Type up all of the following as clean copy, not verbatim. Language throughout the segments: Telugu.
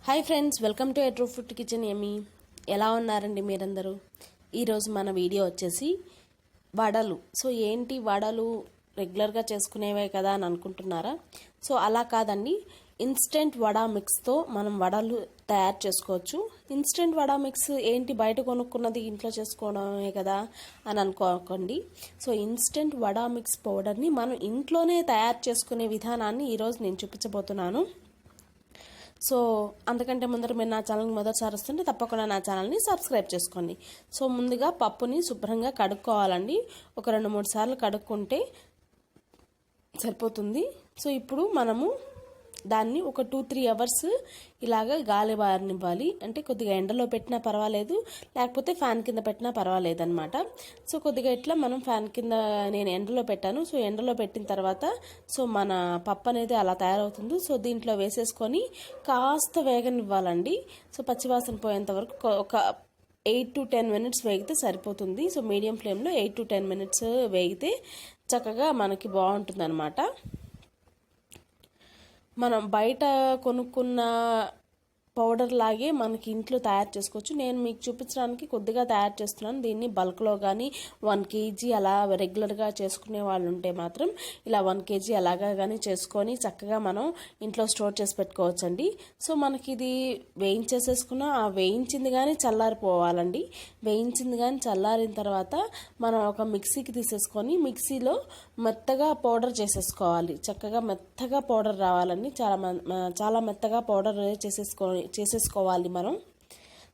Hi friends, welcome to Etro food kitchen yummy. ఎలా ఉన్నారండి మీరందరూ? ఈరోజు మన వీడియో వచ్చేసి వడలు. సో ఏంటి వడలు రెగ్యులర్గా చేసుకునేవే కదా అని అనుకుంటున్నారా? సో అలా కాదండి, ఇన్స్టెంట్ వడా మిక్స్తో మనం వడలు తయారు చేసుకోవచ్చు. ఇన్స్టెంట్ వడా మిక్స్ ఏంటి, బయట కొనుక్కున్నది ఇంట్లో చేసుకోవడమే కదా అని అనుకోకండి. సో ఇన్స్టెంట్ వడా మిక్స్ పౌడర్ని మనం ఇంట్లోనే తయారు చేసుకునే విధానాన్ని ఈరోజు నేను చూపించబోతున్నాను. సో అంతకంటే ముందర మీరు నా ఛానల్ని మొదటిసారి వస్తుంటే తప్పకుండా నా ఛానల్ని సబ్స్క్రైబ్ చేసుకోండి. సో ముందుగా పప్పుని శుభ్రంగా కడుక్కోవాలండి. ఒక 2-3 సార్లు కడుక్కుంటే సరిపోతుంది. సో ఇప్పుడు మనము దాన్ని ఒక 2-3 అవర్స్ ఇలాగ గాలి బారనివ్వాలి. అంటే కొద్దిగా ఎండలో పెట్టినా పర్వాలేదు, లేకపోతే ఫ్యాన్ కింద పెట్టినా పర్వాలేదు అనమాట. సో కొద్దిగా ఇట్లా మనం ఫ్యాన్ కింద నేను ఎండలో పెట్టాను. సో ఎండలో పెట్టిన తర్వాత సో మన పప్పు అనేది అలా తయారవుతుంది. సో దీంట్లో వేసేసుకొని కాస్త వేగనివ్వాలండి. సో పచ్చివాసన పోయేంత వరకు ఒక 8 to 10 minutes వేగితే సరిపోతుంది. సో మీడియం ఫ్లేమ్లో 8 to 10 minutes వేగితే చక్కగా మనకి బాగుంటుంది అనమాట. మనం బయట కొనుక్కున్న పౌడర్ లాగే మనకి ఇంట్లో తయారు చేసుకోవచ్చు. నేను మీకు చూపించడానికి కొద్దిగా తయారు చేస్తున్నాను. దీన్ని బల్క్లో కానీ 1 kg అలా రెగ్యులర్గా చేసుకునే వాళ్ళు ఉంటే మాత్రం ఇలా 1 kg అలాగా కానీ చేసుకొని చక్కగా మనం ఇంట్లో స్టోర్ చేసి పెట్టుకోవచ్చండి. సో మనకి ఇది వేయించేసేసుకున్న ఆ వేయించింది కానీ చల్లారిపోవాలండి. వేయించింది కానీ చల్లారిన తర్వాత మనం ఒక మిక్సీకి తీసేసుకొని మిక్సీలో మెత్తగా పౌడర్ చేసేసుకోవాలి. చక్కగా మెత్తగా పౌడర్ రావాలండి. చాలా మెత్తగా పౌడర్ చేసేసుకోవాలి మనం.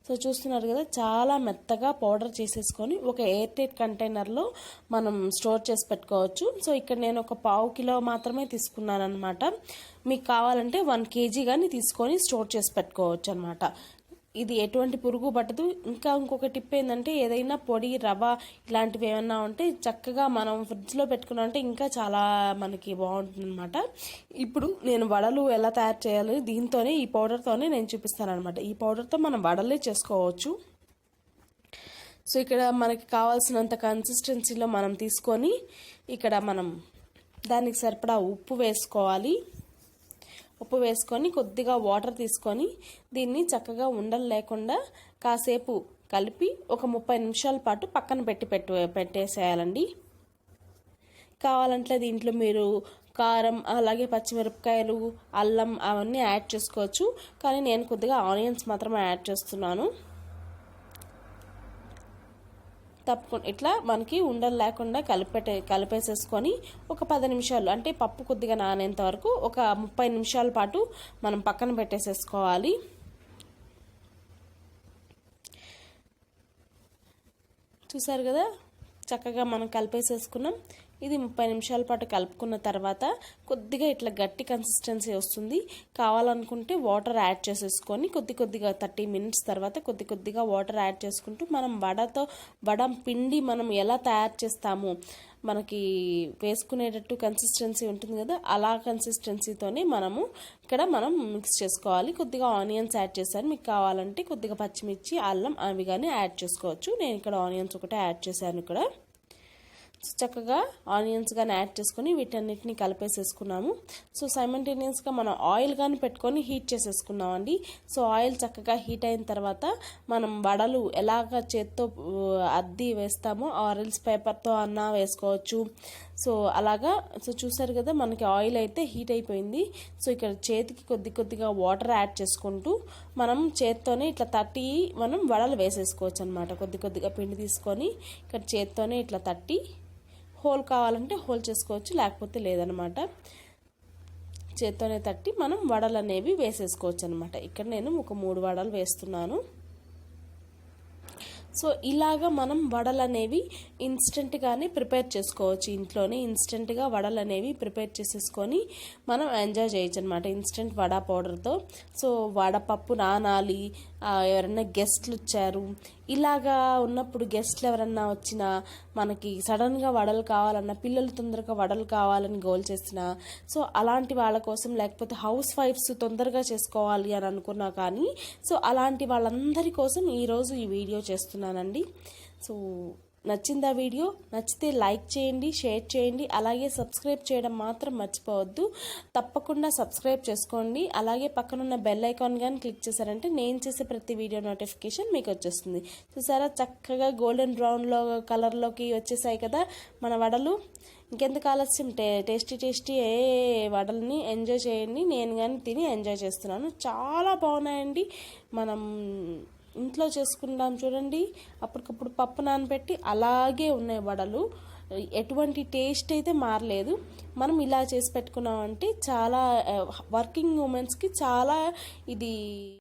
సో చూస్తున్నారు కదా, చాలా మెత్తగా పౌడర్ చేసేసుకొని ఒక ఎయిర్ టైట్ కంటైనర్లో మనం స్టోర్ చేసి పెట్టుకోవచ్చు. సో ఇక్కడ నేను ఒక 1/2 కిలో మాత్రమే తీసుకున్నాను అనమాట. మీకు కావాలంటే 1 kg కానీ తీసుకొని స్టోర్ చేసి పెట్టుకోవచ్చు అనమాట. ఇది ఎటువంటి పురుగు పట్టదు. ఇంకొక టిప్ ఏంటంటే, ఏదైనా పొడి రవ్వ ఇలాంటివి ఏమన్నా ఉంటే చక్కగా మనం ఫ్రిడ్జ్లో పెట్టుకున్నామంటే ఇంకా చాలా మనకి బాగుంటుంది అనమాట. ఇప్పుడు నేను వడలు ఎలా తయారు చేయాలి దీంతోనే, ఈ పౌడర్తోనే నేను చూపిస్తాను అనమాట. ఈ పౌడర్తో మనం వడలే చేసుకోవచ్చు. సో ఇక్కడ మనకి కావాల్సినంత కన్సిస్టెన్సీలో మనం తీసుకొని ఇక్కడ మనం దానికి సరిపడా ఉప్పు వేసుకోవాలి. ఉప్పు వేసుకొని కొద్దిగా వాటర్ తీసుకొని దీన్ని చక్కగా ఉండలు లేకుండా కాసేపు కలిపి ఒక 30 నిమిషాల పాటు పక్కన పెట్టేసేయాలండి. కావాలంటే దీంట్లో మీరు కారం, అలాగే పచ్చిమిరపకాయలు, అల్లం అవన్నీ యాడ్ చేసుకోవచ్చు. కానీ నేను కొద్దిగా ఆనియన్స్ మాత్రమే యాడ్ చేస్తున్నాను. తప్పకుండా ఇట్లా మనకి ఉండలు లేకుండా కలిపేసేసుకొని ఒక 10 నిమిషాలు, అంటే పప్పు కొద్దిగా నానేంత వరకు ఒక 30 నిమిషాల పాటు మనం పక్కన పెట్టేసేసుకోవాలి. చూసారు కదా, చక్కగా మనం కలిపేసేసుకున్నాం. ఇది 30 నిమిషాల పాటు కలుపుకున్న తర్వాత కొద్దిగా ఇట్లా గట్టి కన్సిస్టెన్సీ వస్తుంది. కావాలనుకుంటే వాటర్ యాడ్ చేసేసుకొని కొద్దిగా 30 minutes తర్వాత కొద్దిగా వాటర్ యాడ్ చేసుకుంటూ మనం వడ పిండి మనం ఎలా తయారు చేస్తాము, మనకి వేసుకునేటట్టు కన్సిస్టెన్సీ ఉంటుంది కదా, అలా కన్సిస్టెన్సీతోనే మనం మిక్స్ చేసుకోవాలి. కొద్దిగా ఆనియన్స్ యాడ్ చేశాను. మీకు కావాలంటే కొద్దిగా పచ్చిమిర్చి, అల్లం అవి కానీ యాడ్ చేసుకోవచ్చు. నేను ఇక్కడ ఆనియన్స్ ఒకటే యాడ్ చేశాను. ఇక్కడ చక్కగా ఆనియన్స్ కానీ యాడ్ చేసుకొని వీటన్నిటిని కలిపేసేసుకున్నాము. సో సైమల్టేనియస్గా మనం ఆయిల్ కానీ పెట్టుకొని హీట్ చేసేసుకున్నామండి. సో ఆయిల్ చక్కగా హీట్ అయిన తర్వాత మనం వడలు ఎలాగ చేత్తో అద్ది వేస్తామో ఆరెల్స్ పేపర్తో అన్నా వేసుకోవచ్చు. సో అలాగా. సో చూసారు కదా, మనకి ఆయిల్ అయితే హీట్ అయిపోయింది. సో ఇక్కడ చేతికి కొద్దిగా వాటర్ యాడ్ చేసుకుంటూ మనం చేత్తోనే ఇట్లా తట్టి మనం వడలు వేసేసుకోవచ్చు అనమాట. కొద్దిగా పిండి తీసుకొని ఇక్కడ చేత్తోనే ఇట్లా తట్టి హోల్ కావాలంటే హోల్ చేసుకోవచ్చు, లేకపోతే లేదనమాట. చేత్తోనే తట్టి మనం వడలు అనేవి వేసేసుకోవచ్చు అనమాట. ఇక్కడ నేను ఒక 3 వడలు వేస్తున్నాను. సో ఇలాగా మనం వడలు అనేవి ఇన్స్టెంట్గానే ప్రిపేర్ చేసుకోవచ్చు. ఇంట్లోనే ఇన్స్టెంట్గా వడలు అనేవి ప్రిపేర్ చేసేసుకొని మనం ఎంజాయ్ చేయొచ్చు అనమాట ఇన్స్టెంట్ వడ పౌడర్తో. సో వడపప్పు నానాలి, ఎవరైనా గెస్ట్లు వచ్చారు, ఇలాగా ఉన్నప్పుడు గెస్ట్లు ఎవరన్నా వచ్చినా మనకి సడన్గా వడలు కావాలన్నా, పిల్లలు తొందరగా వడలు కావాలని గోల్ చేసినా, సో అలాంటి వాళ్ళ కోసం, లేకపోతే హౌస్ వైఫ్స్ తొందరగా చేసుకోవాలి అని అనుకున్నా కానీ, సో అలాంటి వాళ్ళందరి కోసం ఈరోజు ఈ వీడియో చేస్తున్నానండి. సో నచ్చిందా వీడియో? నచ్చితే లైక్ చేయండి, షేర్ చేయండి, అలాగే సబ్స్క్రైబ్ చేయడం మాత్రం మర్చిపోవద్దు. తప్పకుండా సబ్స్క్రైబ్ చేసుకోండి. అలాగే పక్కనున్న బెల్ ఐకాన్ కానీ క్లిక్ చేశారంటే నేను చేసే ప్రతి వీడియో నోటిఫికేషన్ మీకు వచ్చేస్తుంది. చూసారా, చక్కగా గోల్డెన్ బ్రౌన్లో కలర్లోకి వచ్చేసాయి కదా మన వడలు. ఇంకెందుకు ఆలస్యం, టేస్టీ ఏ వడల్ని ఎంజాయ్ చేయండి. నేను కానీ తిని ఎంజాయ్ చేస్తున్నాను. చాలా బాగున్నాయండి. మనం ఇంట్లో చేసుకుందాం చూడండి, అప్పటికప్పుడు పప్పు నానబెట్టి అలాగే ఉన్నాయి వడలు. ఎటువంటి టేస్ట్ అయితే మారలేదు. మనం ఇలా చేసి పెట్టుకున్నామంటే చాలా వర్కింగ్ ఉమెన్స్కి చాలా ఇది